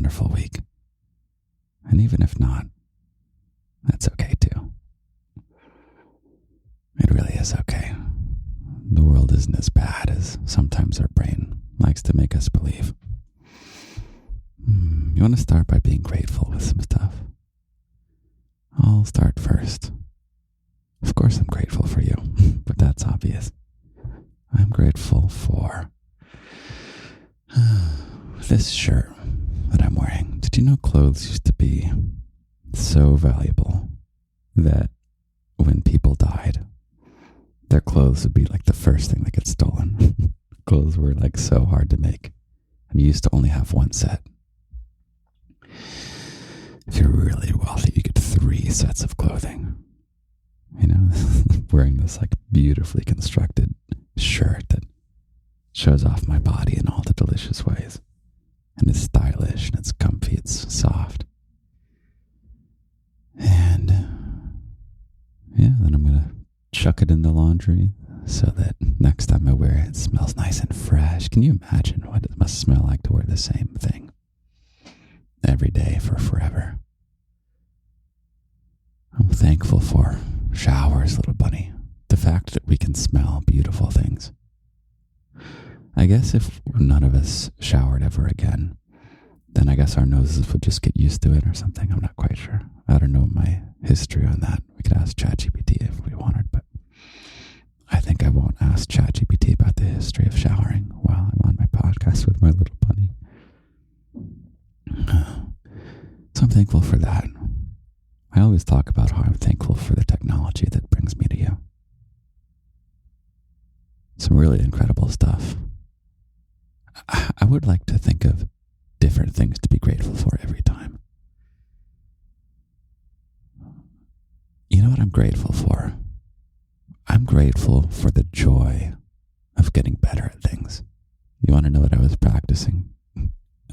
wonderful week. And even if not, that's okay too. It really is okay. The world isn't as bad as sometimes our brain likes to make us believe. You want to start by being grateful with some stuff? I'll start first. Of course I'm grateful for you, but that's obvious. I'm grateful for this shirt that I'm wearing. Did you know clothes used to be so valuable that when people died, their clothes would be like the first thing that gets stolen? Clothes were like so hard to make, and you used to only have one set. If you're really wealthy, you get 3 sets of clothing. You know, wearing this like beautifully constructed shirt that shows off my body in all the delicious ways. And it's stylish, and it's comfy, it's soft. And yeah, then I'm going to chuck it in the laundry so that next time I wear it, it smells nice and fresh. Can you imagine what it must smell like to wear the same thing every day for forever? I'm thankful for showers, little bunny. The fact that we can smell beautiful things. I guess if none of us showered ever again, then I guess our noses would just get used to it or something. I'm not quite sure. I don't know my history on that. We could ask ChatGPT if we wanted, but I think I won't ask ChatGPT about the history of showering while I'm on my podcast with my little bunny. So I'm thankful for that. I always talk about how I'm thankful for the technology that brings me to you. Some really incredible stuff. I would like to think of different things to be grateful for every time. You know what I'm grateful for? I'm grateful for the joy of getting better at things. You want to know what I was practicing?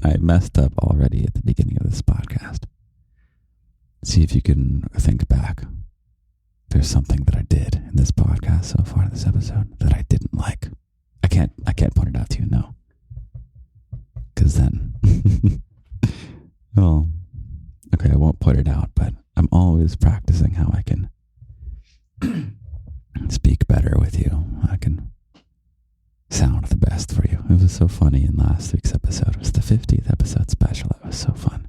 I messed up already at the beginning of this podcast. See if you can think back. There's something that I did in this podcast so far in this episode that I didn't like. I can't point it out to you, no. Because then, well, okay, I won't point it out, but I'm always practicing how I can speak better with you. I can sound the best for you. It was so funny in last week's episode. It was the 50th episode special. It was so fun.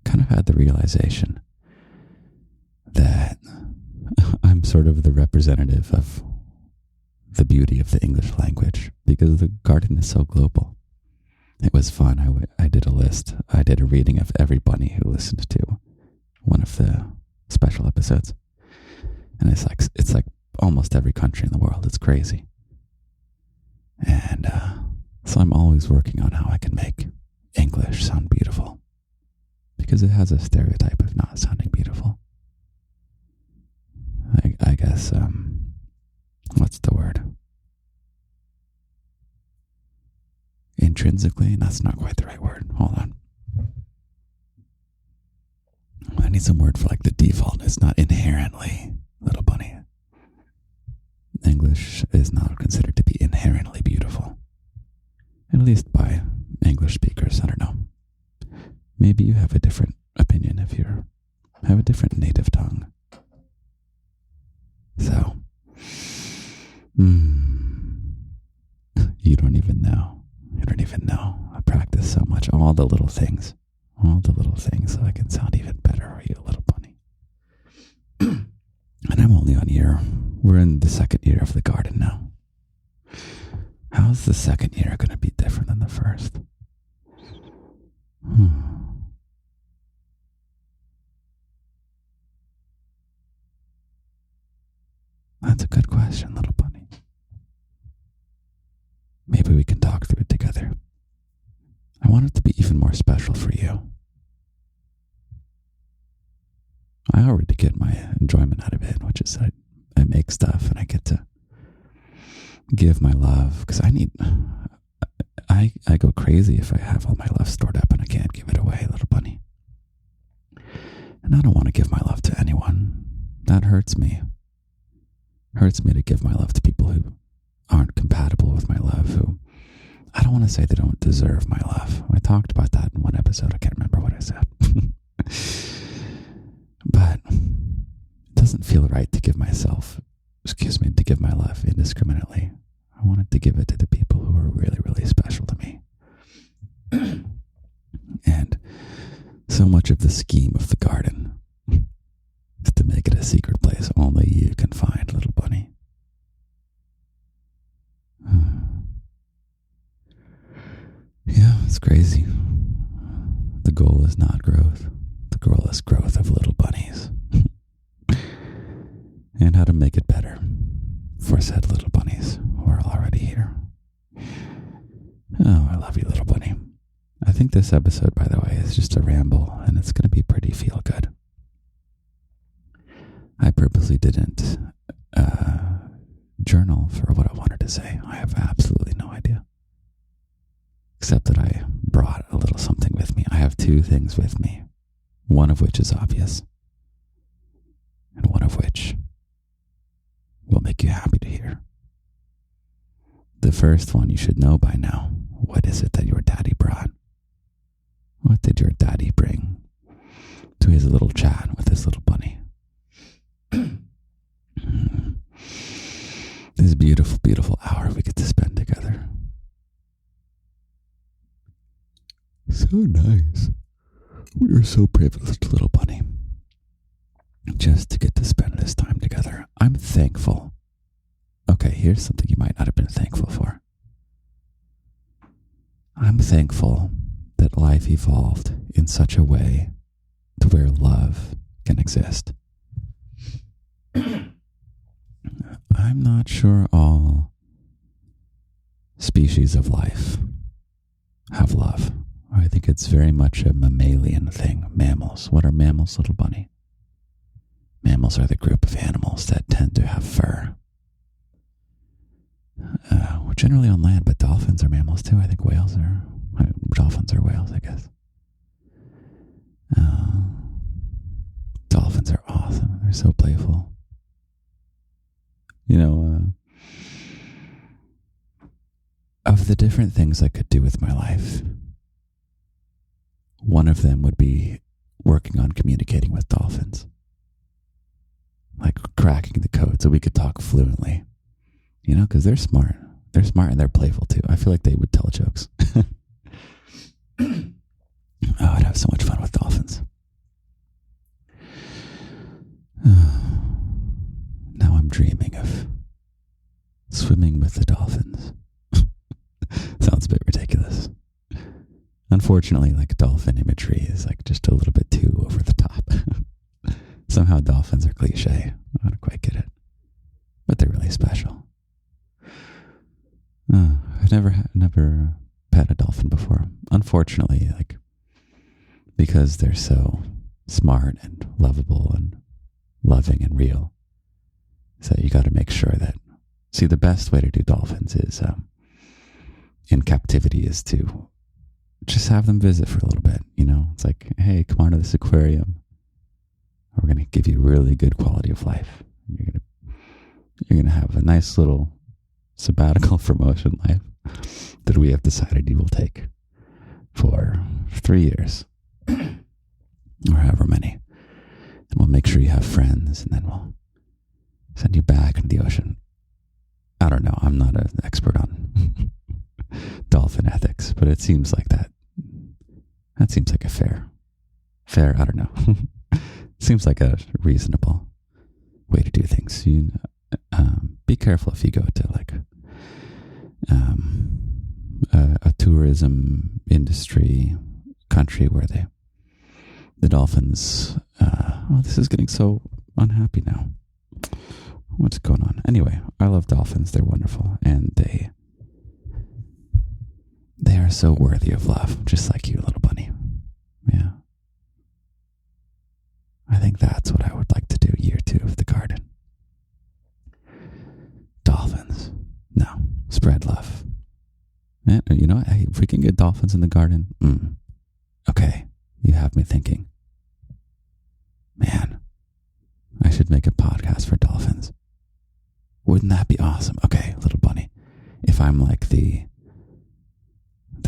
Kind of had the realization that I'm sort of the representative of the beauty of the English language because the garden is so global. It was fun. I did a list. I did a reading of every bunny who listened to one of the special episodes. And it's like almost every country in the world. It's crazy. And so I'm always working on how I can make English sound beautiful. Because it has a stereotype of not sounding beautiful. I guess, what's the word? Intrinsically? That's not quite the right word. Hold on. I need some word for like the default. It's not inherently, little bunny. English is not considered to be inherently beautiful. At least by English speakers. I don't know. Maybe you have a different opinion if you have a different native tongue. So, you don't even know. You don't even know. I practice so much. All the little things so I can sound even better for you, little bunny. And I'm only on we're in the 2nd year of the garden now. How's the 2nd year going to be different than the first? That's a good question, little bunny. Maybe we can talk through it together. I want it to be even more special for you. I already get my enjoyment out of it, which is I make stuff and I get to give my love because I go crazy if I have all my love stored up and I can't give it away, little bunny. And I don't want to give my love to anyone. That hurts me. Hurts me to give my love to people who aren't compatible with my love, who I don't want to say they don't deserve my love. I talked about that in one episode. I can't remember what I said. But it doesn't feel right to give my love indiscriminately. I wanted to give it to the people who are really, really special to me. And so much of the scheme of the garden is to make it a secret place only you can find, little bunny. Yeah, it's crazy. The goal is not growth. The goal is growth of little bunnies. And how to make it better for said little bunnies who are already here. Oh, I love you, little bunny. I think this episode, by the way, is just a ramble, and it's going to be pretty feel good. I purposely didn't journal for what I wanted to say. I have absolutely no idea. Except that I brought a little something with me. I have two things with me, one of which is obvious, and one of which will make you happy to hear. The first one you should know by now. What is it that your daddy brought? What did your daddy bring to his little chat with his little bunny? This beautiful, beautiful hour we get to spend together. So nice. We are so privileged, little bunny, just to get to spend this time together. I'm thankful. Okay, here's something you might not have been thankful for. I'm thankful that life evolved in such a way to where love can exist. I'm not sure all species of life have love. I think it's very much a mammalian thing. Mammals. What are mammals, little bunny? Mammals are the group of animals that tend to have fur. We're generally on land, but dolphins are mammals too. I think dolphins are whales, I guess. Dolphins are awesome. They're so playful. Of the different things I could do with my life, one of them would be working on communicating with dolphins. Like cracking the code so we could talk fluently. Because they're smart. They're smart and they're playful too. I feel like they would tell jokes. Oh, I'd have so much fun with dolphins. Now I'm dreaming of swimming with the dolphins. Sounds a bit ridiculous. Unfortunately, dolphin imagery is just a little bit too over the top. Somehow dolphins are cliche. I don't quite get it. But they're really special. I've never pet a dolphin before. Unfortunately, because they're so smart and lovable and loving and real. So you got to make sure that, the best way to do dolphins is, in captivity, is to just have them visit for a little bit. It's hey, come on to this aquarium. We're going to give you really good quality of life. You're going to have a nice little sabbatical from ocean life that we have decided you will take for 3 years or however many. And we'll make sure you have friends, and then we'll send you back into the ocean. I don't know. I'm not an expert on dolphin ethics, but it seems like that. That seems like a fair, I don't know. Seems like a reasonable way to do things. Be careful if you go to a tourism industry country where the dolphins. This is getting so unhappy now. What's going on? Anyway, I love dolphins. They're wonderful, and they are so worthy of love, just like you, little bunny. Yeah. I think that's what I would like to do year 2 of the garden. Dolphins. No. Spread love. And, if we can get dolphins in the garden, okay. You have me thinking. Man, I should make a podcast for dolphins. Wouldn't that be awesome? Okay, little bunny. If I'm the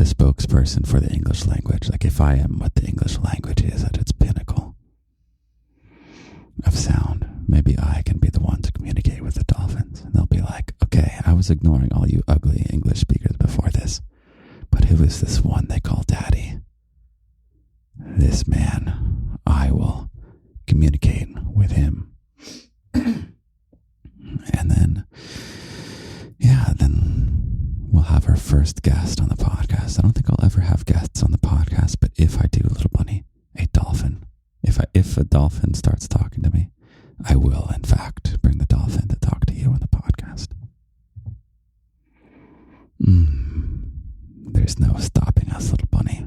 the spokesperson for the English language. Like if I am what the English language is at its pinnacle of sound, maybe I can be the one to communicate with the dolphins. And they'll be like, okay, I was ignoring all you ugly English speakers before this, but who is this one they call Daddy? This man, I will communicate with him. And then, then we'll have our first guest on the podcast. I don't think I'll ever have guests on the podcast, but if I do, little bunny, a dolphin. If a dolphin starts talking to me, I will, in fact, bring the dolphin to talk to you on the podcast. There's no stopping us, little bunny.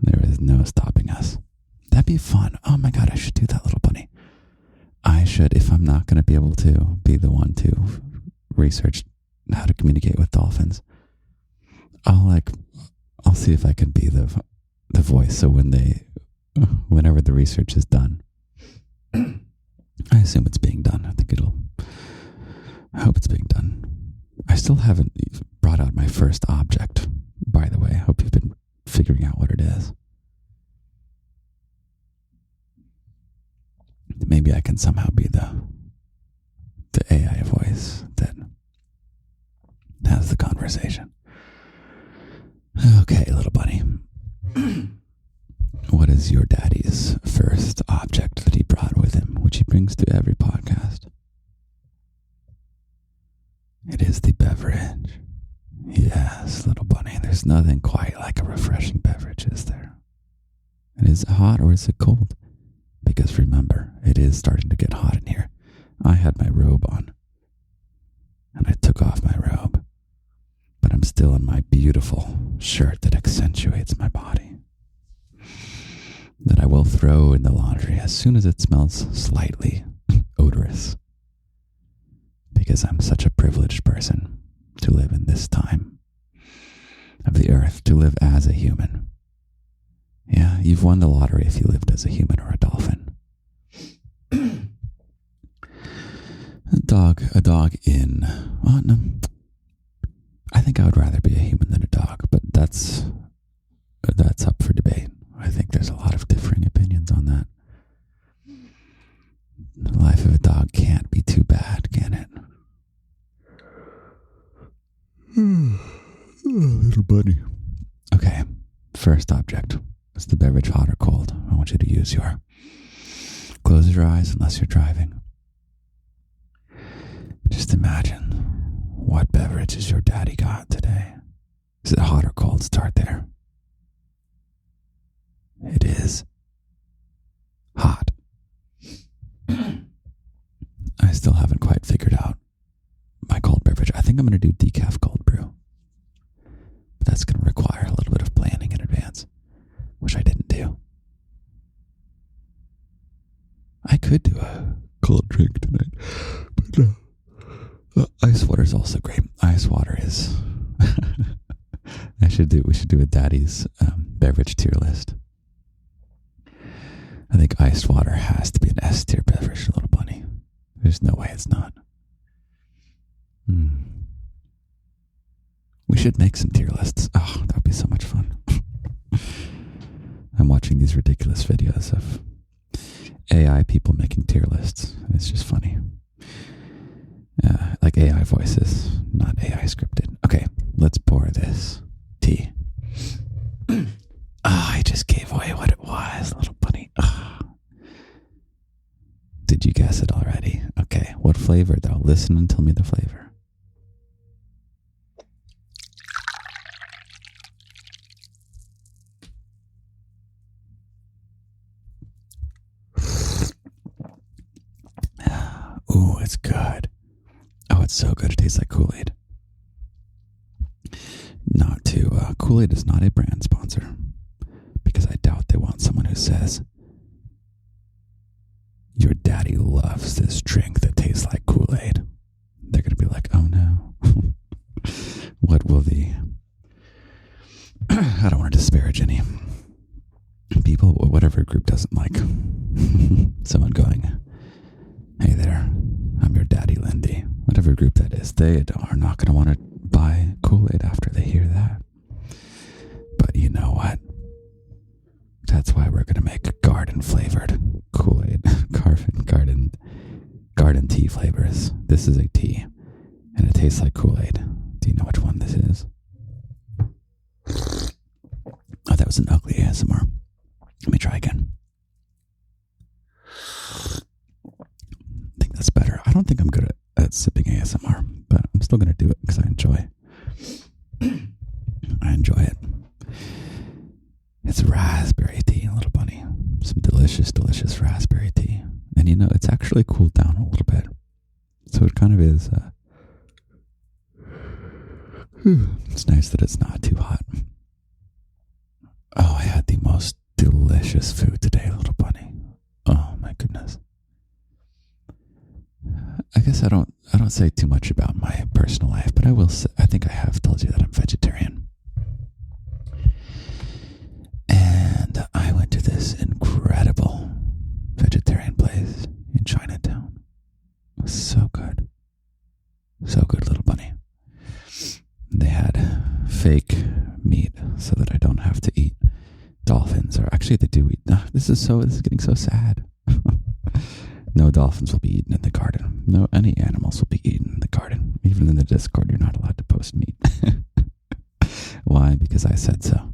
There is no stopping us. That'd be fun. Oh my God, I should do that, little bunny. I should, if I'm not going to be able to be the one to research how to communicate with dolphins, I'll see if I can be the voice. So whenever the research is done, I assume it's being done. I hope it's being done. I still haven't brought out my first object, by the way. I hope you've been figuring out what it is. Maybe I can somehow be the AI voice that has the conversation. Okay, little bunny. What is your daddy's first object that he brought with him, which he brings to every podcast? It is the beverage. Yes, little bunny. There's nothing quite like a refreshing beverage, is there? And is it hot or is it cold? Because remember, it is starting to get hot in here. I had my robe on, and I took off my robe, but I'm still in my beautiful shirt that accentuates my body, that I will throw in the laundry as soon as it smells slightly odorous, because I'm such a privileged person to live in this time of the earth, to live as a human. Yeah, you've won the lottery if you lived as a human or a dolphin. A dog in... Well, no. I think I would rather be a human than a dog, but that's up for debate. I think there's a lot of differing opinions on that. The life of a dog can't be too bad, can it? Little buddy. Okay, first object. Is the beverage hot or cold? I want you to close your eyes unless you're driving. Just imagine what beverages your daddy got today. Is it hot or cold? Start there. It is hot. I still haven't quite figured out my cold beverage. I think I'm going to do decaf cold brew. But that's going to require a little bit of planning in advance, which I didn't do. I could do a cold drink tonight, but no. Ice water is also great. Ice water is... we should do a daddy's beverage tier list. I think iced water has to be an S tier beverage, little bunny. There's no way it's not. We should make some tier lists. Oh, that would be so much fun. I'm watching these ridiculous videos of AI people making tier lists. It's just funny. Like AI voices, not AI scripted. Okay, let's pour this tea. I just gave away what it was, little bunny. Did you guess it already? Okay, what flavor though? Listen and tell me the flavor. Ooh, it's good. Oh, it's so good. It tastes like Kool-Aid. Kool-Aid is not a brand sponsor, because I doubt they want someone who says, your daddy loves this drink that tastes like Kool-Aid. They're going to be like, oh no. What will I don't want to disparage any people, whatever group doesn't like someone going, hey there, I'm your daddy, Lindy. Whatever group that is, they are not going to want to buy Kool-Aid after they hear that. tastes like Kool-Aid. Do you know which one this is? Oh, that was an ugly ASMR. Let me try again. I think that's better. I don't think I'm good at sipping ASMR, but I'm still going to do it because I enjoy it. It's raspberry tea, little bunny. Some delicious, delicious raspberry tea. And it's actually cooled down a little bit. So it kind of is. It's nice that it's not too hot. Oh, I had the most delicious food today, little bunny. Oh my goodness. I guess I don't say too much about my personal life, but I think I have told you that I'm vegetarian. And I went to this incredible vegetarian place in Chinatown. It was so good. So good, little bunny. They had fake meat so that I don't have to eat dolphins. Or actually they do eat. This is getting so sad. No dolphins will be eaten in the garden. No, any animals will be eaten in the garden. Even in the Discord, you're not allowed to post meat. Why? Because I said so.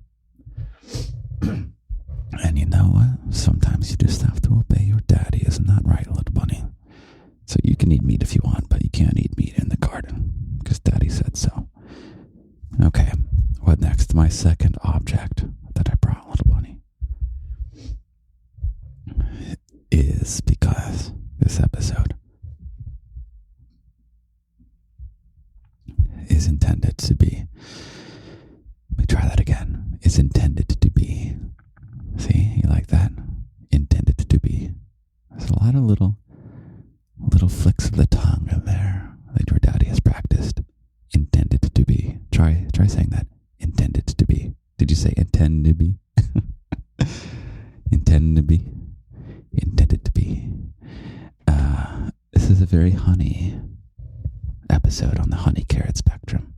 And you know what? Sometimes you just have to obey your daddy. Isn't that right, little bunny? So you can eat meat if you want, but you can't eat meat in the garden because daddy said so. Okay, what next? My second object that I brought, little bunny, is because this episode is intended to be, let me try that again, is intended to be, see, you like that? Intended to be. There's a lot of little flicks of the tongue in there that your daddy has practiced. Intended to be. Try saying that. Intended to be. Did you say intend to be? Intend to be. Intended to be. This is a very honey episode on the honey carrot spectrum.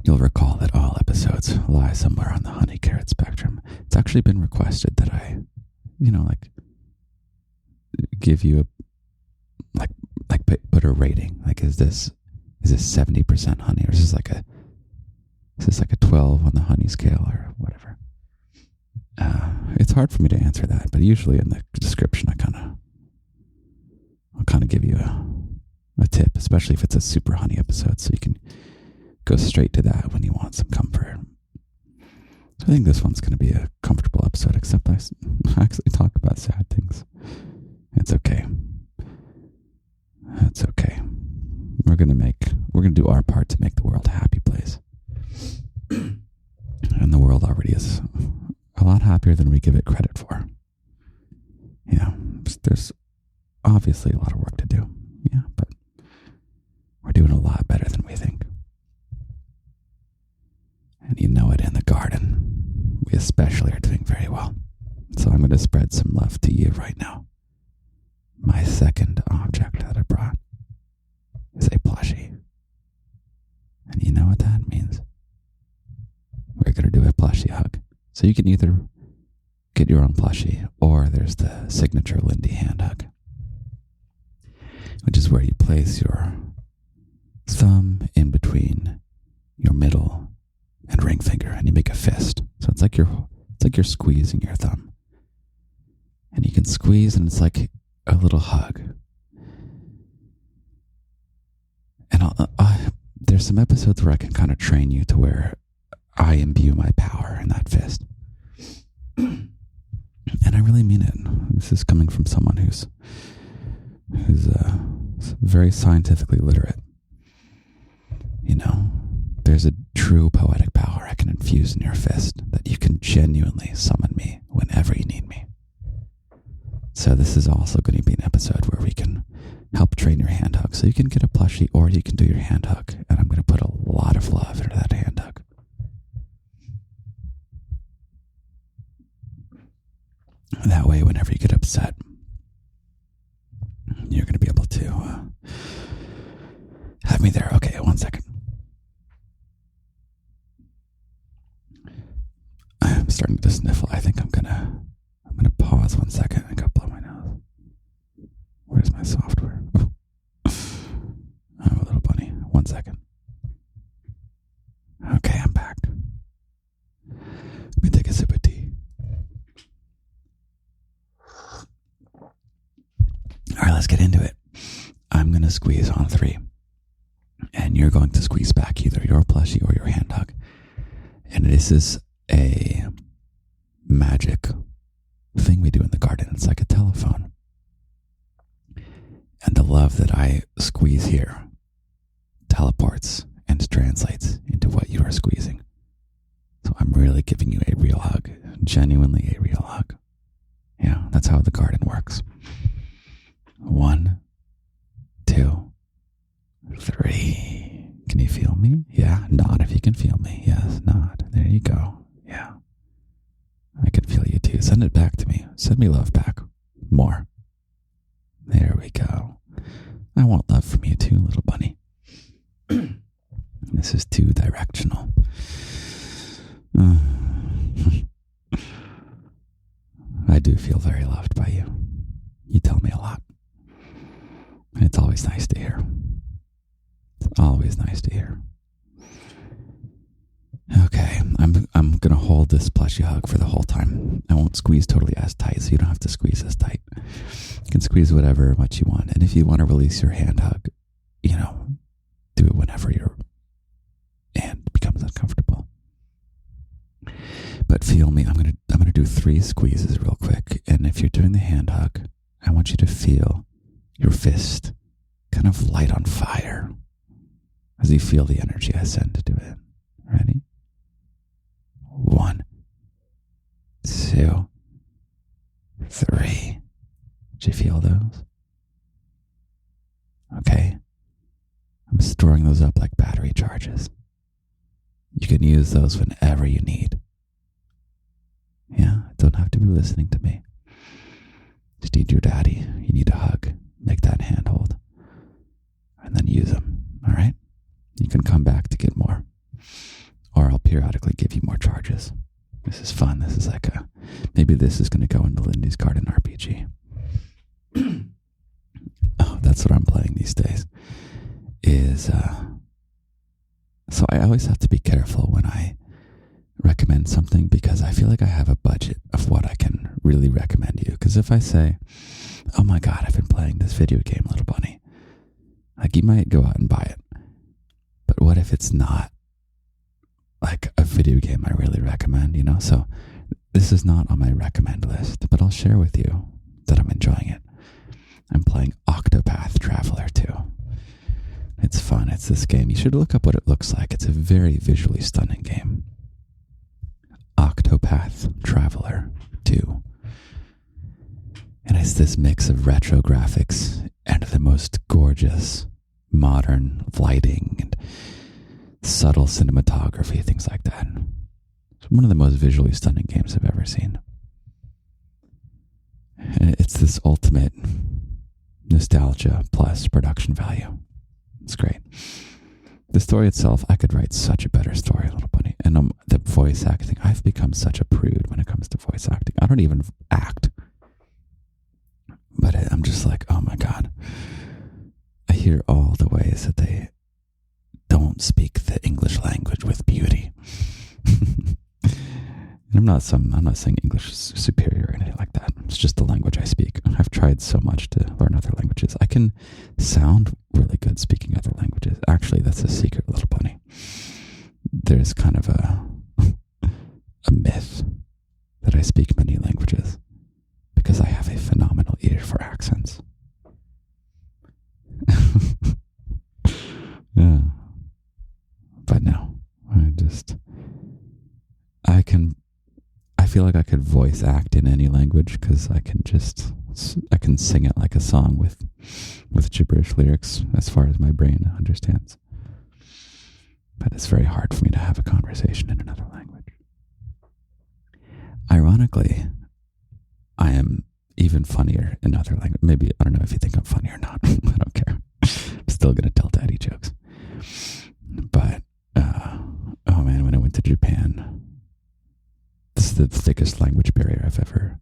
You'll recall that all episodes lie somewhere on the honey carrot spectrum. It's actually been requested that I, give you put a rating. Like, is this 70% honey, or is this like a 12 on the honey scale or whatever? It's hard for me to answer that, but usually in the description I'll kind of give you a tip, especially if it's a super honey episode, so you can go straight to that when you want some comfort. So I think this one's going to be a comfortable episode, except I actually talk about sad things. It's okay. It's okay. We're going to do our part to make the world a happy place. And the world already is a lot happier than we give it credit for. Yeah, there's obviously a lot of work to do. Yeah, but we're doing a lot better than we think. And you know it, in the garden, we especially are doing very well. So I'm going to spread some love to you right now. My second object that I brought is a plushie. And you know what that means? We're going to do a plushie hug. So you can either get your own plushie, or there's the signature Lindy hand hug, which is where you place your thumb in between your middle and ring finger, and you make a fist. So it's like you're squeezing your thumb, and you can squeeze, and it's like a little hug. And there's some episodes where I can kind of train you to where I imbue my power in that fist. And I really mean it. This is coming from someone who's very scientifically literate. There's a true poetic power I can infuse in your fist, that you can genuinely summon me whenever you need me. So this is also going to be an episode where we can help train your hand hug. So you can get a plushie, or you can do your hand hug. And I'm going to put a lot of love into that hand hug. That way, whenever you get upset, you're going to be able to have me there. Okay, 1 second. I'm starting to sniffle. I think I'm gonna pause 1 second and go blow my nose. Where's my software? I'm a little bunny. let's get into it. I'm going to squeeze on 3. And you're going to squeeze back either your plushie or your hand hug. And this is a magic thing we do in the garden. It's like a telephone. And the love that I squeeze here teleports and translates into what you are squeezing. So I'm really giving you a real hug, genuinely a real hug. Yeah, that's how the garden works. 1, 2, 3. Can you feel me? Yeah, nod if you can feel me. Yes, nod. There you go. Yeah. I can feel you too. Send it back to me. Send me love back. More. There we go. I want love from you too, little bunny. This is 2-directional. I do feel very loved by you. You tell me a lot. It's always nice to hear. It's always nice to hear. Okay, I'm going to hold this plushie hug for the whole time. I won't squeeze totally as tight, so you don't have to squeeze as tight. You can squeeze whatever much you want. And if you want to release your hand hug, do it whenever your hand becomes uncomfortable. But feel me, I'm gonna do 3 squeezes real quick. And if you're doing the hand hug, I want you to feel your fist kind of light on fire as you feel the energy I send to it. Ready? 1, 2, 3. Did you feel those? Okay. I'm storing those up like battery charges. You can use those whenever you need. Yeah, don't have to be listening to me. Just need your daddy. You need a hug. Make that handhold. And then use them. All right? You can come back to get more. Or I'll periodically give you more charges. This is fun. This is like maybe this is going to go into Lindy's Garden RPG. Oh, that's what I'm playing these days. So I always have to be careful when I recommend something because I feel like I have a budget of what I can really recommend you. Because if I say, oh my God, I've been playing this video game, Little Bunny, like you might go out and buy it. But what if it's not like a video game I really recommend, So this is not on my recommend list, but I'll share with you that I'm enjoying it. I'm playing Octopath Traveler 2. It's fun. It's this game. You should look up what it looks like. It's a very visually stunning game. Octopath Traveler 2. And it's this mix of retro graphics and the most gorgeous modern lighting and subtle cinematography, things like that. It's one of the most visually stunning games I've ever seen. And it's this ultimate nostalgia plus production value. It's great. The story itself, I could write such a better story, Little Bunny. And the voice acting, I've become such a prude when it comes to voice acting. I don't even act. But I'm just like, oh my God. I hear all the ways that they don't speak the English language with beauty. And I'm not saying English is superior or anything like that. It's just the language I speak. I've tried so much to learn other languages. I can sound really good speaking other languages. Actually, that's a secret, Little Bunny. There's kind of a myth that I speak many languages because I have a phenomenal ear for accents. Yeah. But no, I feel like I could voice act in any language because I can sing it like a song with gibberish lyrics as far as my brain understands. But it's very hard for me to have a conversation in another language. Ironically, I am even funnier in other languages. Maybe, I don't know if you think I'm funny or not. I don't care. I'm still going to tell daddy jokes. But, oh man, when I went to Japan, this is the thickest language barrier I've ever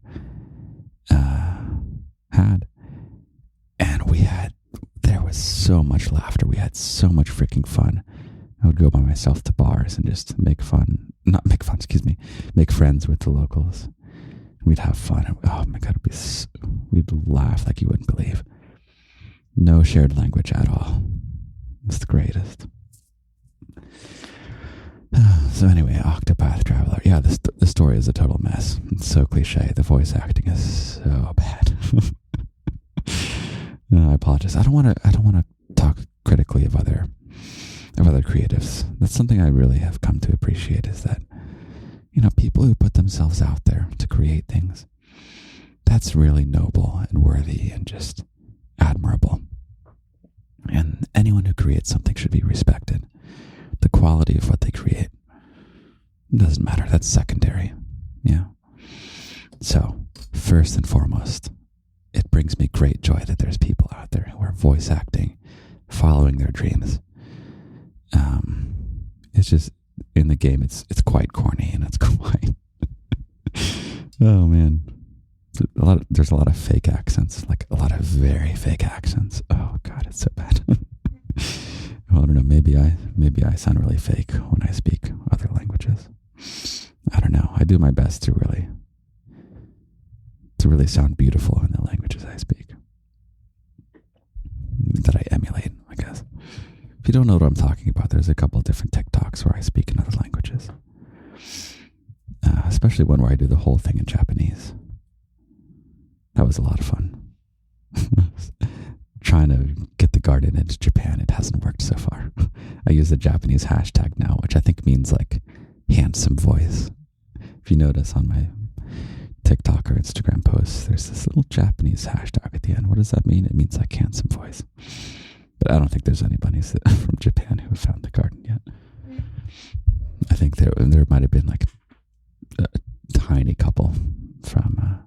had. And there was so much laughter. We had so much freaking fun. I would go by myself to bars and just make friends with the locals. We'd have fun. Oh my God, we'd laugh like you wouldn't believe. No shared language at all. It's the greatest. So anyway, Octopath Traveler. Yeah, the story is a total mess. It's so cliche. The voice acting is so bad. No, I apologize. I don't want to talk critically of other creatives. That's something I really have come to appreciate, is that, people who put themselves out there to create things, that's really noble and worthy and just admirable. And anyone who creates something should be respected. The quality of what they create doesn't matter. That's secondary. Yeah. So, first and foremost, it brings me great joy that there's people out there who are voice acting, following their dreams. It's just, in the game, it's quite corny, and it's quite... Oh, man. There's a lot of fake accents, like a lot of very fake accents. Oh, God, it's so bad. Well, I don't know. Maybe I sound really fake when I speak other languages. I don't know. I do my best to really sound beautiful in the languages I speak, that I emulate, I guess. If you don't know what I'm talking about, there's a couple of different TikToks where I speak in other languages, especially one where I do the whole thing in Japanese. That was a lot of fun. Trying to get the garden into Japan. It hasn't worked so far. I use the Japanese hashtag now, which I think means like handsome voice. If you notice on my TikTok or Instagram posts, there's this little Japanese hashtag at the end. What does that mean? It means like handsome voice. But I don't think there's anybody from Japan who have found the garden yet. I think there might have been like a tiny couple from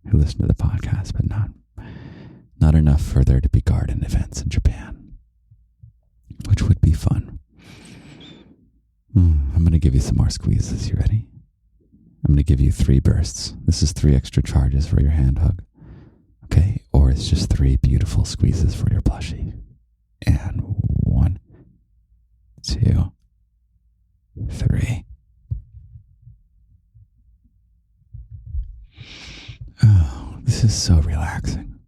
who listen to the podcast, but not enough for there to be garden events in Japan, which would be fun. I'm going to give you some more squeezes. You ready? I'm going to give you 3 bursts. This is 3 extra charges for your hand hug. Okay? Or it's just 3 beautiful squeezes for your plushie. And 1, 2, 3. Oh, this is so relaxing.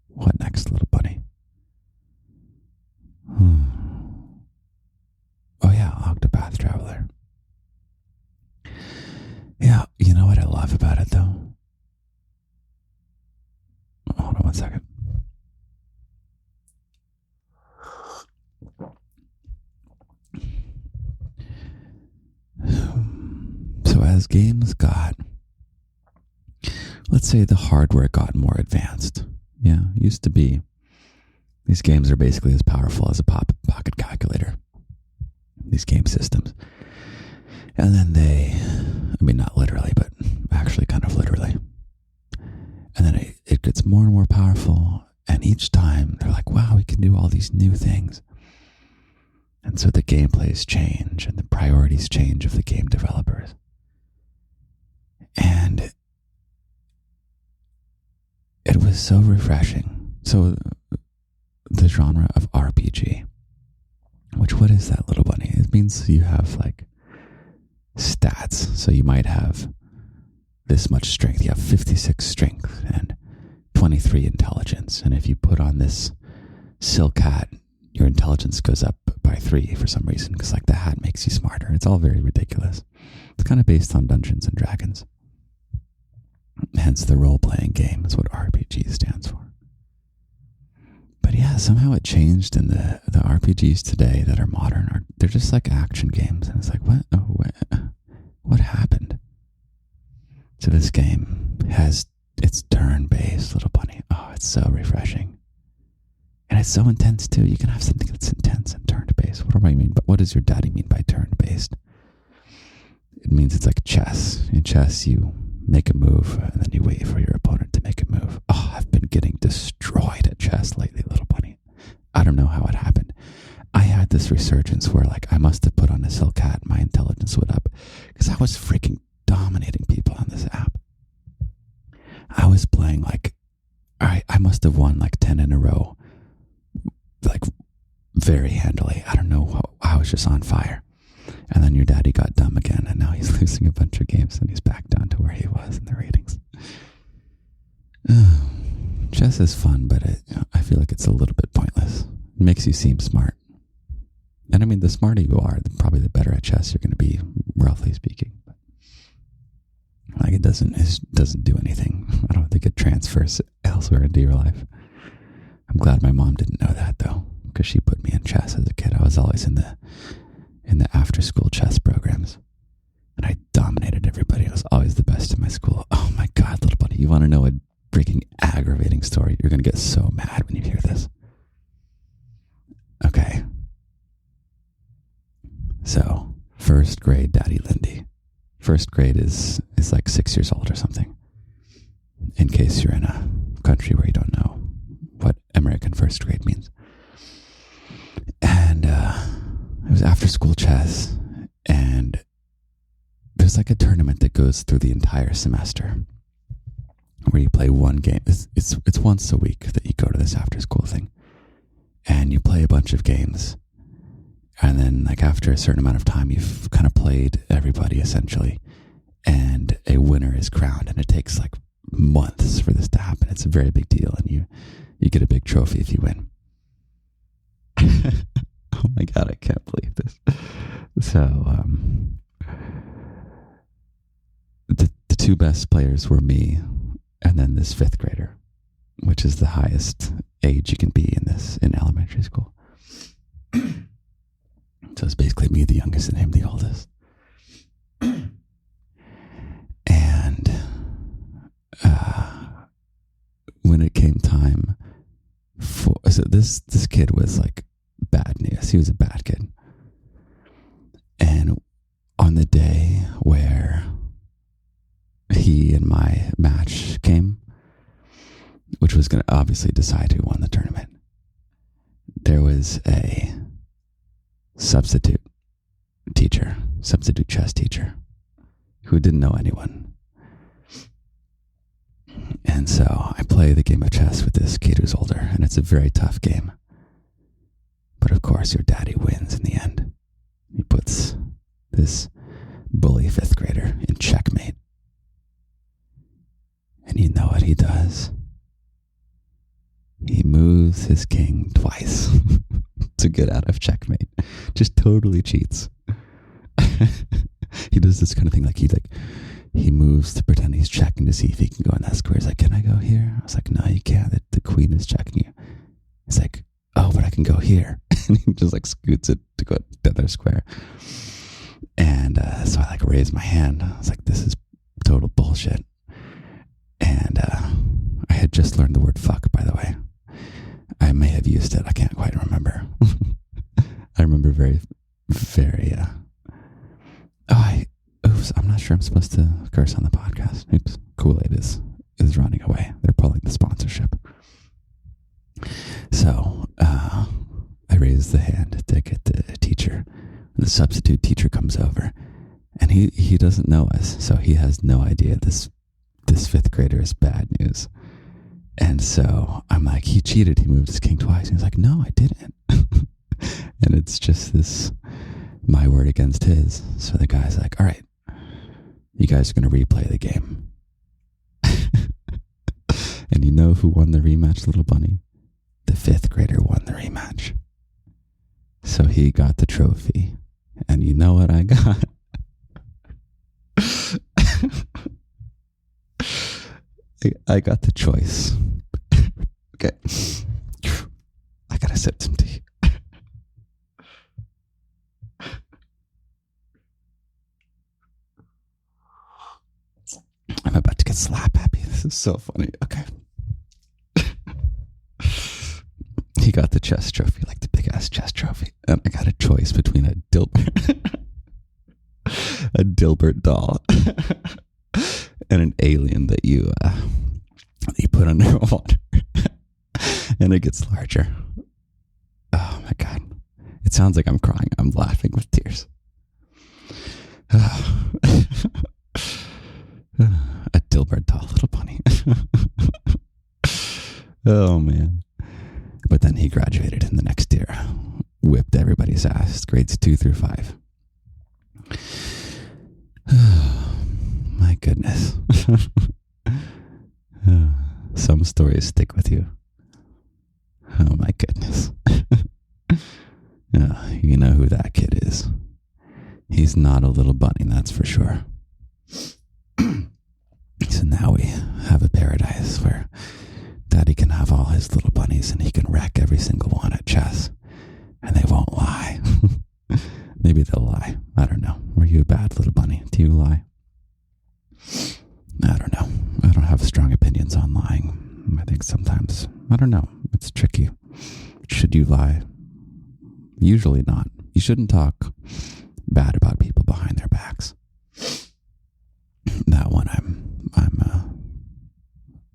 What next, little bunny? Oh yeah, Octopath Traveler. Yeah, you know what I love about it though? Hold on one second. So as games got, let's say the hardware got more advanced. Yeah, used to be. These games are basically as powerful as a pocket calculator. These game systems. And then not literally, but actually kind of literally. And then it gets more and more powerful. And each time they're like, wow, we can do all these new things. And so the gameplays change and the priorities change of the game developers. And it was so refreshing. So the genre of RPG, which, what is that, little bunny? It means you have like stats. So you might have this much strength. You have 56 strength and 23 intelligence. And if you put on this silk hat, your intelligence goes up by 3 for some reason, because like the hat makes you smarter. It's all very ridiculous. It's kind of based on Dungeons and Dragons. Hence the role-playing game is what RPG stands for. But yeah, somehow it changed, and the RPGs today that are modern, they're just like action games. And it's like, what? Oh, what happened? So this game has its turn-based, little bunny. Oh, it's so refreshing. And it's so intense too. You can have something that's intense and turn-based. What do I mean? But what does your daddy mean by turn-based? It means it's like chess. In chess, you make a move and then you wait for your opponent to make a move. Oh, I've been getting destroyed at chess lately, little bunny. I don't know how it happened. I had this resurgence where like I must have put on a silk hat, my intelligence went up, because I was freaking dominating people on this app. I was playing like, I must have won like 10 in a row, like very handily. I don't know, I was just on fire. And then your daddy got dumb again, and now he's losing a bunch of games, and he's back down to where he was in the ratings. Chess is fun, but I feel like it's a little bit pointless. It makes you seem smart. And I mean, the smarter you are, probably the better at chess you're going to be, roughly speaking. Like it doesn't do anything. I don't think it transfers elsewhere into your life. I'm glad my mom didn't know that though, because she put me in chess as a kid. I was always in the after school chess programs, and I dominated everybody. I was always the best in my school. Oh my God, little buddy, you want to know a freaking aggravating story? You're going to get so mad when you hear this. Okay. So, first grade, Daddy Lindy. First grade is like 6 years old or something. In case you're in a country where you don't know what American first grade means. And it was after school chess, and there's like a tournament that goes through the entire semester where you play one game. It's once a week that you go to this after school thing, and you play a bunch of games. And then, like, after a certain amount of time, you've kind of played everybody, essentially. And a winner is crowned. And it takes, like, months for this to happen. It's a very big deal. And you get a big trophy if you win. Oh, my God, I can't believe this. So, the two best players were me and then this fifth grader, which is the highest age you can be in elementary school. So it's basically me, the youngest, and him, the oldest. And when it came time so this kid was like bad news. He was a bad kid. And on the day where he and my match came, which was going to obviously decide who won the tournament, there was a substitute chess teacher who didn't know anyone. And so I play the game of chess with this kid who's older, and it's a very tough game. But of course, your daddy wins in the end. He puts this bully fifth grader in checkmate. And you know what he does? He moves his king twice to get out of checkmate. Just totally cheats. He does this kind of thing, he moves to pretend he's checking to see if he can go in that square. He's like, can I go here? I was like, no, you can't. The queen is checking you. He's like, oh, but I can go here. And he just scoots it to go to the other square. And so I raised my hand. I was like, this is total bullshit. And I had just learned the word fuck, by the way. I may have used it. I can't quite remember. I remember very, very, oops, I'm not sure I'm supposed to curse on the podcast. Oops, Kool-Aid is running away. They're pulling the sponsorship. So, I raised the hand to get the teacher. The substitute teacher comes over, and he doesn't know us, so he has no idea this fifth grader is bad news. And so I'm like, he cheated. He moved his king twice. And he's like, no, I didn't. And it's just this, my word against his. So the guy's like, all right, you guys are going to replay the game. And you know who won the rematch, little bunny? The fifth grader won the rematch. So he got the trophy. And you know what I got? I got the choice. Okay. I gotta sip some tea. I'm about to get slap happy. This is so funny. Okay. He got the chess trophy, the big ass chess trophy. And I got a choice between a Dilbert doll and an alien that you put underwater. And it gets larger. Oh my God. It sounds like I'm crying. I'm laughing with tears. A Dilbert doll, little bunny. Oh man. But then he graduated in the next year. Whipped everybody's ass. Grades 2 through 5. My goodness. Some stories stick with you. Oh my goodness. Yeah, you know who that kid is. He's not a little bunny, that's for sure. So now we have a paradise where Daddy can have all his little bunnies and he can wreck every single one at chess. And they won't lie. Maybe they'll lie. I don't know. Were you a bad little bunny? Do you lie? I don't know. I don't have strong opinions on lying. I think sometimes, I don't know. It's tricky. Should you lie? Usually not. You shouldn't talk bad about people behind their backs. That one,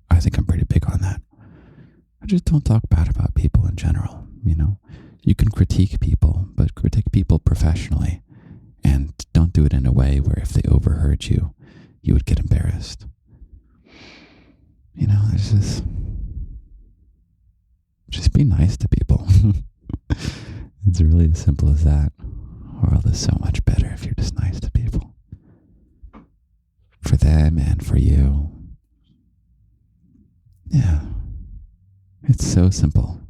I think I'm pretty big on that. I just don't talk bad about people in general. You know, you can critique people, but critique people professionally, and don't do it in a way where if they overheard you, you would get embarrassed. You know, it's just be nice to people. It's really as simple as that. The world is so much better if you're just nice to people. For them and for you. Yeah. It's so simple.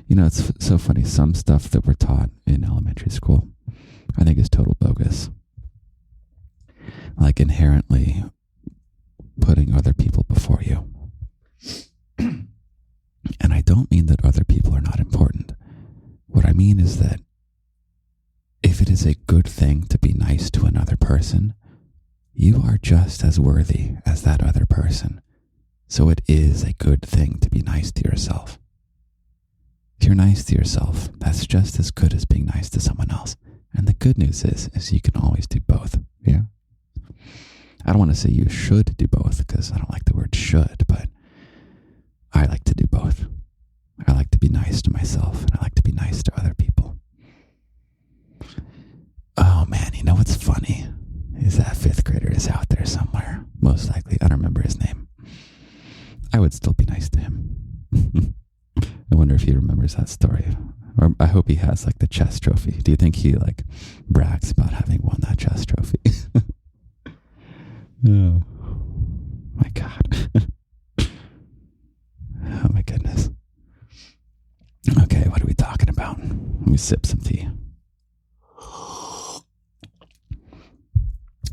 You know, it's so funny. Some stuff that we're taught in elementary school, I think is total bogus. Like inherently putting other people before you. And I don't mean that other people are not important. What I mean is that if it is a good thing to be nice to another person, you are just as worthy as that other person. So it is a good thing to be nice to yourself. If you're nice to yourself, that's just as good as being nice to someone else. And the good news is you can always do both. Yeah. I don't want to say you should do both because I don't like the word should, but I like to do both. I like to be nice to myself and I like to be nice to other people. Oh man, you know what's funny is that fifth grader is out there somewhere. Most likely. I don't remember his name. I would still be nice to him. I wonder if he remembers that story. Or I hope he has like the chess trophy. Do you think he like brags about having won that chess trophy? Oh my God. Oh my goodness. Okay, what are we talking about? Let me sip some tea.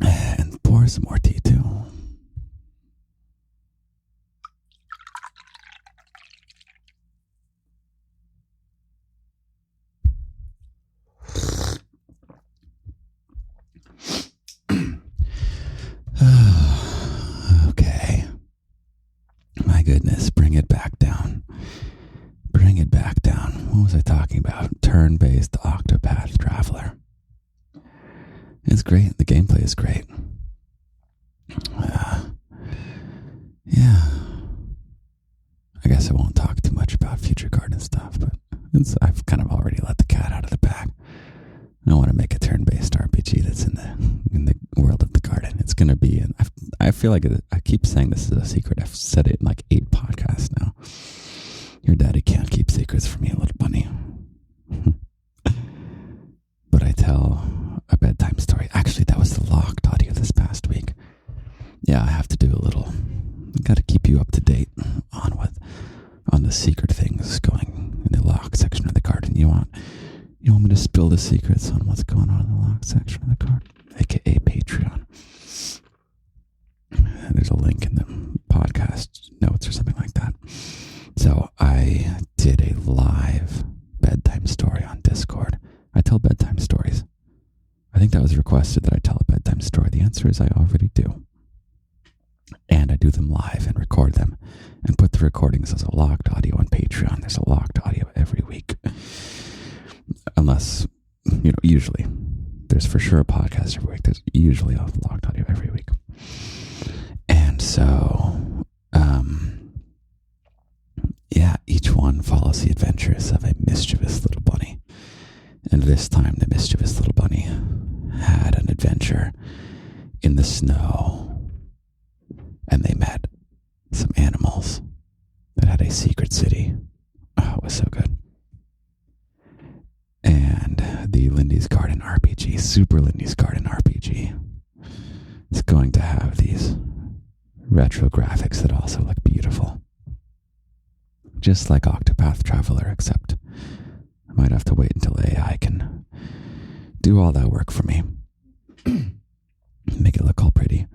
And pour some more tea too. Okay. My goodness, bring it back down. Bring it back down. What was I talking about? Turn-based Octopath Traveler. It's great. The gameplay is great. Yeah. I guess I won't talk too much about Future Garden stuff, but I've kind of already let the cat out of the bag. I want to make a turn-based RPG that's in the world of the garden. It's going to be, and I feel like I keep saying this is a secret. I've said it in like 8 podcasts now. Your daddy can't keep secrets from you, little bunny. But I tell a bedtime story. Actually, that was the locked audio this past week. Yeah, I have to do a little. I got to keep you up to date on the secret things going in the locked section of the garden. You want me to spill the secrets on what's going on in the locked section of the garden, aka Patreon? There's a link in the podcast notes or something like that. So I did a live bedtime story on Discord. I tell bedtime stories. I think that was requested that I tell a bedtime story. The answer is I already do. And I do them live and record them and put the recordings as a locked audio on Patreon. There's a locked audio every week. Unless, usually. There's for sure a podcast every week. There's usually a locked audio every week. And so, each one follows the adventures of a mischievous little bunny. And this time, the mischievous little bunny had an adventure in the snow. And they met some animals that had a secret city. Oh, it was so good. And the Lindy's Garden RPG, Super Lindy's Garden RPG, is going to have these retro graphics that also look beautiful. just like Octopath Traveler, except I might have to wait until AI can do all that work for me. Make it look all pretty.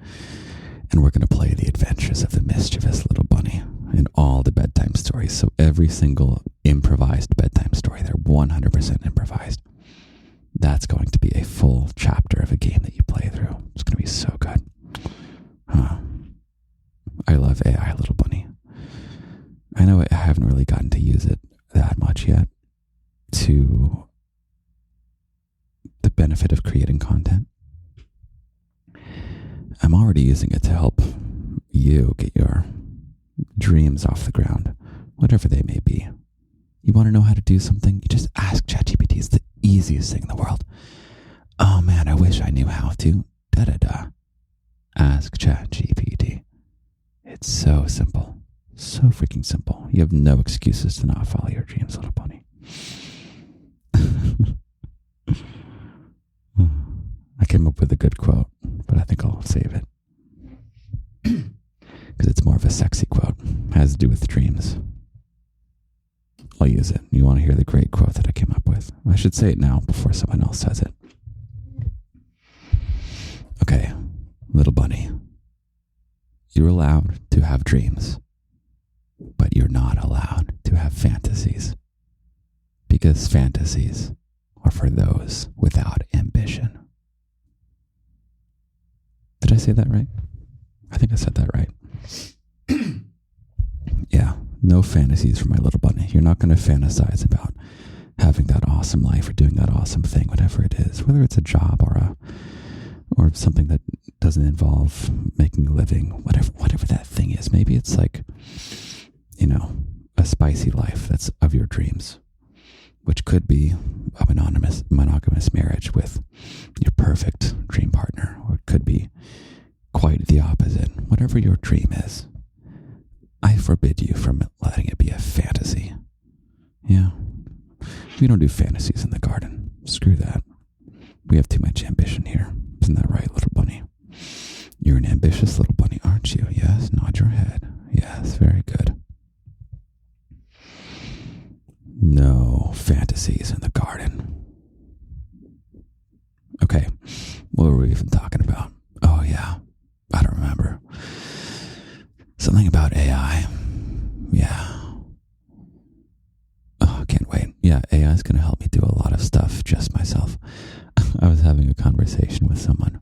And we're going to play the adventures of the mischievous little bunny in all the bedtime stories. So every single improvised bedtime story, they're 100% improvised. That's going to be a full chapter of a game that you play through. It's going to be so good. I love AI Little Bunny. I know I haven't really gotten to use it that much yet to the benefit of creating content. I'm already using it to help you get your dreams off the ground, whatever they may be. You want to know how to do something? You just ask ChatGPT. It's the easiest thing in the world. Oh man, I wish I knew how to. Da-da-da. Ask ChatGPT. It's so simple. So freaking simple. You have no excuses to not follow your dreams, little bunny. I came up with a good quote, but I think I'll save it. Because it's more of a sexy quote. It has to do with dreams. I'll use it. You want to hear the great quote that I came up with? I should say it now before someone else says it. Okay, little bunny. You're allowed to have dreams, but you're not allowed to have fantasies. Because fantasies are for those without ambition. Did I say that right? I think I said that right. Yeah, no fantasies for my little bunny. You're not going to fantasize about having that awesome life or doing that awesome thing, whatever it is, whether it's a job or something that doesn't involve making a living, whatever that thing is. Maybe it's like, a spicy life that's of your dreams, which could be a monogamous marriage with your perfect dream partner, or it could be quite the opposite. Whatever your dream is, I forbid you from letting it be a fantasy. Yeah. We don't do fantasies in the garden. Screw that. We have too much ambition here. Isn't that right, little bunny? You're an ambitious little bunny, aren't you? Yes, nod your head. Yes, very good. No fantasies in the garden. Okay, what were we even talking about? Oh yeah, I don't remember. Something about AI. Yeah. Oh, I can't wait. Yeah, AI is going to help me do a lot of stuff just myself. I was having a conversation with someone.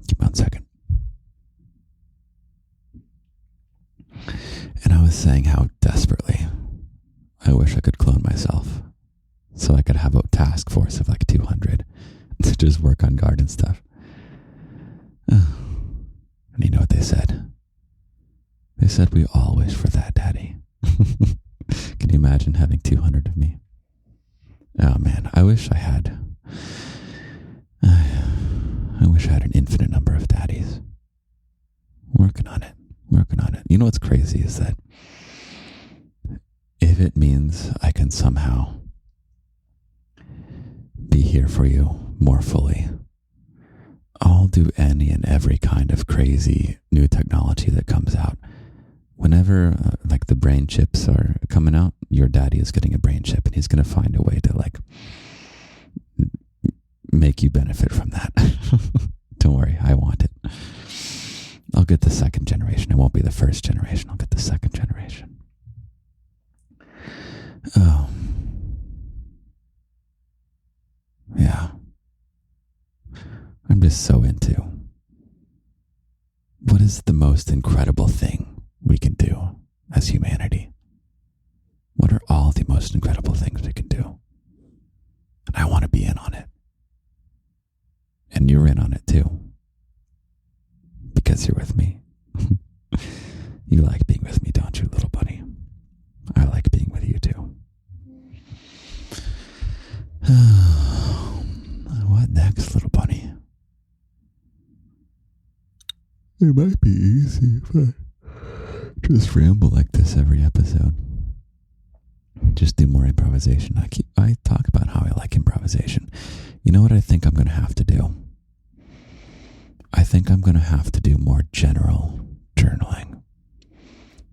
Give me 1 second. And I was saying how desperately I wish I could clone myself so I could have a task force of like 200 to just work on garden stuff. And you know what they said? They said, we all wish for that, Daddy. Can you imagine having 200 of me? Oh man, I wish I had an infinite number of daddies. Working on it. You know what's crazy is that if it means I can somehow be here for you more fully, I'll do any and every kind of crazy new technology that comes out. Whenever like the brain chips are coming out, your daddy is getting a brain chip and he's going to find a way to like make you benefit from that. Don't worry, I want it. I'll get the second generation. It won't be the first generation. I'll get the second generation. Oh. Yeah. I'm just so into what is the most incredible thing we can do as humanity. What are all the most incredible things we can do? And I want to be in on it. And you're in on it too. Because you're with me. You like being with me, don't you, little bunny? I like being with you too. What next, little bunny? It might be easy if I just ramble like this every episode. Just do more improvisation. I talk about how I like improvisation. You know what I think I'm going to have to do? I think I'm going to have to do more general journaling.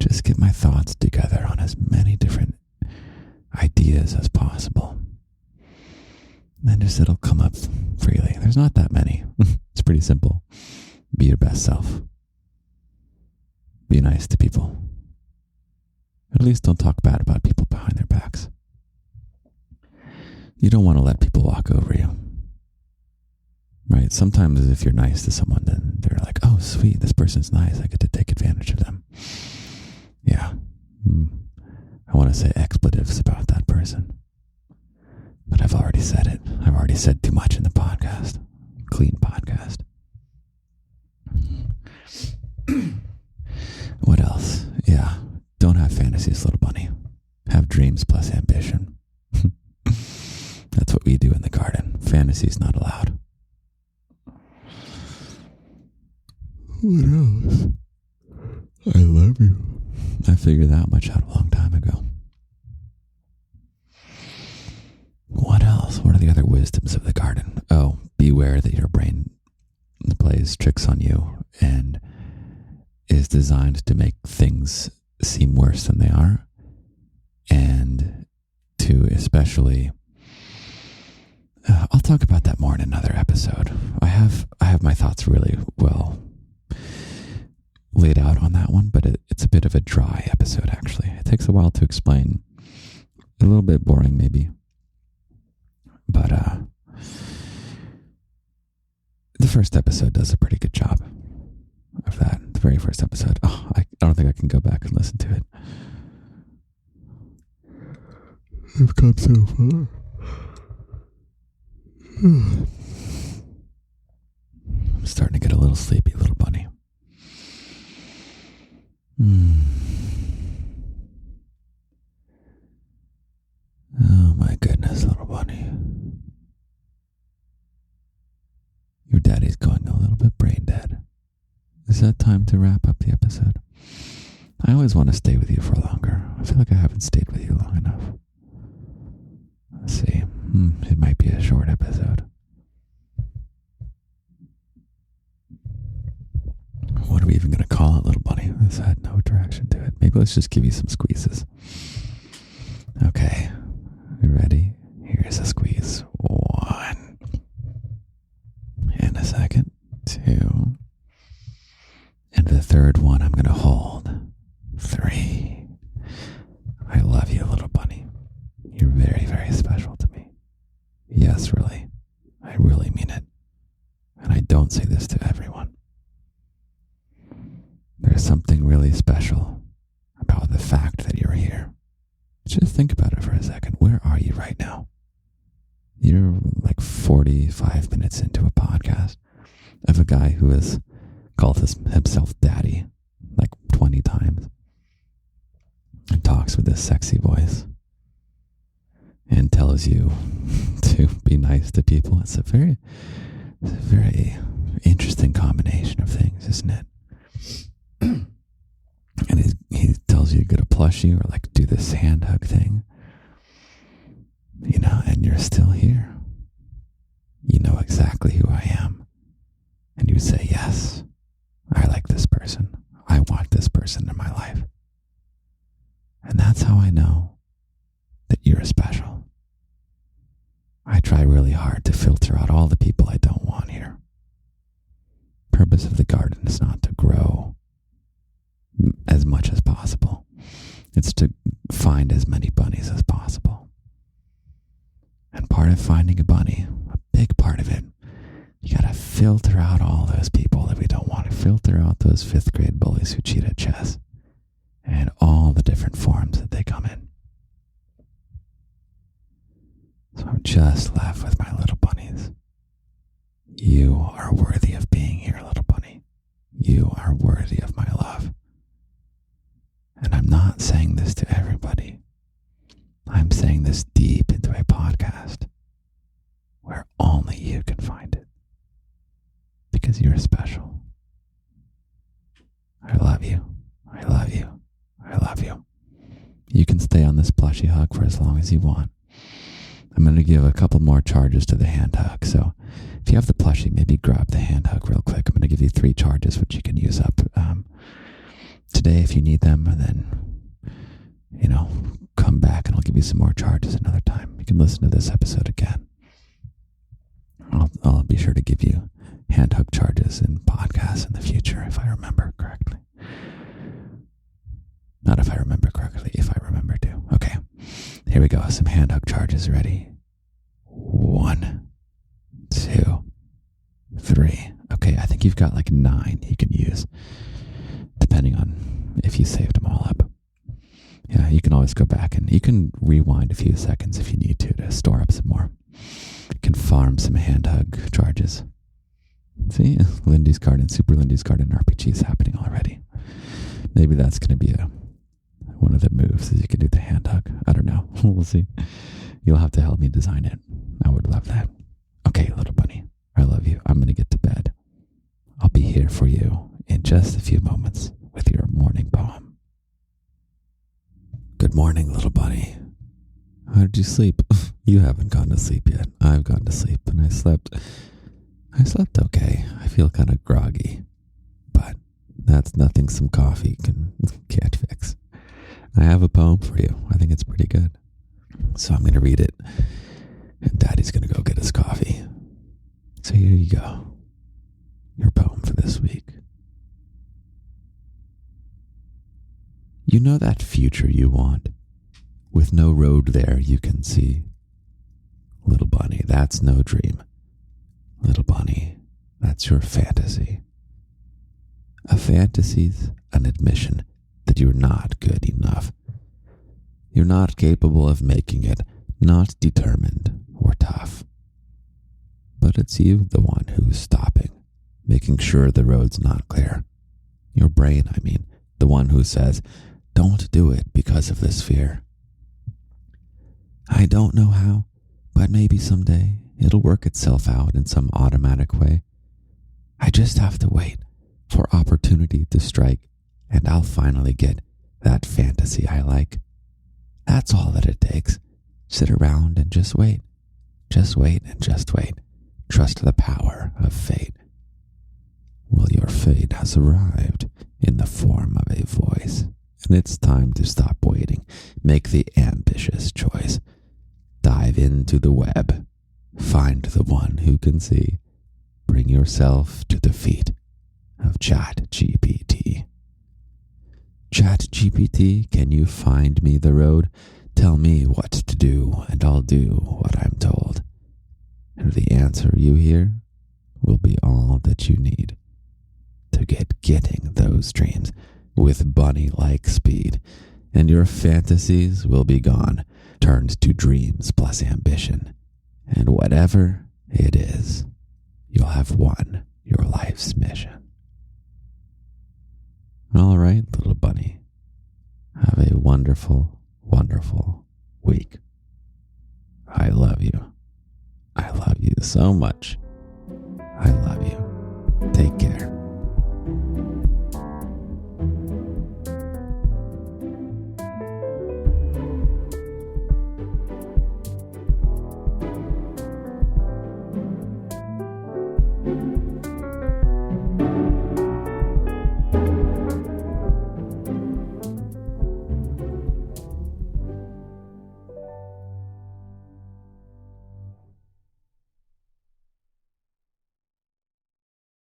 just get my thoughts together on as many different ideas as possible. Then just it'll come up freely. There's not that many. It's pretty simple. Be your best self. Be nice to people. At least don't talk bad about people behind their backs. You don't want to let people walk over you. Right? Sometimes if you're nice to someone, then they're like, oh, sweet, this person's nice. I get to take advantage of them. Yeah. I want to say expletives about that person. But I've already said it. I've already said too much in the podcast. Clean podcast. What else? Yeah. Don't have fantasies, little bunny. Have dreams plus ambition. That's what we do in the garden. Fantasies not allowed. What else? I love you. I figured that much out a long time ago. What else? What are the other wisdoms of the garden? Oh, beware that your brain plays tricks on you and is designed to make things seem worse than they are, and to especially I'll talk about that more in another episode. I have my thoughts really well laid out on that one, but it's a bit of a dry episode, actually. It takes a while to explain. A little bit boring, maybe. But the first episode does a pretty good job of that. The very first episode. Oh, I don't think I can go back and listen to it. I've come so far. I'm starting to get a little sleepy, little bunny. Oh my goodness, little bunny. Your daddy's going a little bit brain dead. Is that time to wrap up the episode? I always want to stay with you for longer. I feel like I haven't stayed with you long enough. Let's see. It might be a short episode. What are we even going to call it, little bunny? This had no direction to it. Maybe let's just give you some squeezes. Okay. You ready? Here's a squeeze. 1. And a second. 2. And the third one I'm going to hold. 3. I love you, little bunny. You're very, very special to me. Yes, really. I really mean it. And I don't say this to everyone. There's something really special about the fact that you're here. Just think about it for a second. Where are you right now? You're like 45 minutes into a podcast of a guy who has called himself daddy like 20 times and talks with this sexy voice and tells you to be nice to people. It's a very interesting combination of things, isn't it? And he tells you to get a plushie or like do this hand hug thing, and you're still here. You know exactly who I am. And you say, yes, I like this person. I want this person in my life. And that's how I know that you're special. I try really hard to filter out all the people I don't want here. Purpose of the garden is not to grow as much as possible. It's to find as many bunnies as possible. And part of finding a bunny, a big part of it, you gotta filter out all those people that we don't want to filter out, those 5th grade bullies who cheat at chess and all the different forms that they come in. So I'm just left with my little bunnies. You are worthy of being here, little bunny. You are worthy of my love. And I'm not saying this to everybody. I'm saying this deep into a podcast where only you can find it. Because you're special. I love you. I love you. I love you. You can stay on this plushie hug for as long as you want. I'm going to give a couple more charges to the hand hug. So if you have the plushie, maybe grab the hand hug real quick. I'm going to give you 3 charges, which you can use up today if you need them, and then, come back and I'll give you some more charges another time. You can listen to this episode again. I'll be sure to give you hand hug charges in podcasts in the future if I remember correctly. Not if I remember correctly, if I remember to. Okay, here we go. Some hand hug charges. Ready? 1, 2, 3. Okay, I think you've got like 9 you can use, depending on if you saved them all up. Yeah, you can always go back and you can rewind a few seconds if you need to store up some more. You can farm some hand hug charges. See, Lindy's Garden, Super Lindy's Garden RPG is happening already. Maybe that's going to be one of the moves, is you can do the hand hug. I don't know. We'll see. You'll have to help me design it. I would love that. Okay, little bunny, I love you. I'm going to get to bed. I'll be here for you in just a few moments with your morning poem. Good morning, little bunny. How did you sleep? You haven't gone to sleep yet. I've gone to sleep and I slept okay. I feel kind of groggy, but that's nothing some coffee can't fix. I have a poem for you. I think it's pretty good. So I'm going to read it, and Daddy's going to go get his coffee. So here you go. Your poem for this week. You know that future you want, with no road there you can see. Little bunny, that's no dream. Little bunny, that's your fantasy. A fantasy's an admission that you're not good enough. You're not capable of making it, not determined or tough. But it's you, the one who's stopping, making sure the road's not clear. Your brain, I mean, the one who says, don't do it because of this fear. I don't know how, but maybe someday it'll work itself out in some automatic way. I just have to wait for opportunity to strike, and I'll finally get that fantasy I like. That's all that it takes. Sit around and just wait. Just wait and just wait. Trust the power of fate. Well, your fate has arrived in the form of a voice, and it's time to stop waiting. Make the ambitious choice. Dive into the web. Find the one who can see. Bring yourself to the feet of ChatGPT. ChatGPT, can you find me the road? Tell me what to do, and I'll do what I'm told. And the answer you hear will be all that you need to getting those dreams with bunny-like speed, and your fantasies will be gone, turned to dreams plus ambition. And whatever it is, you'll have won your life's mission. All right, little bunny. Have a wonderful, wonderful week. I love you. I love you so much. I love you. Take care.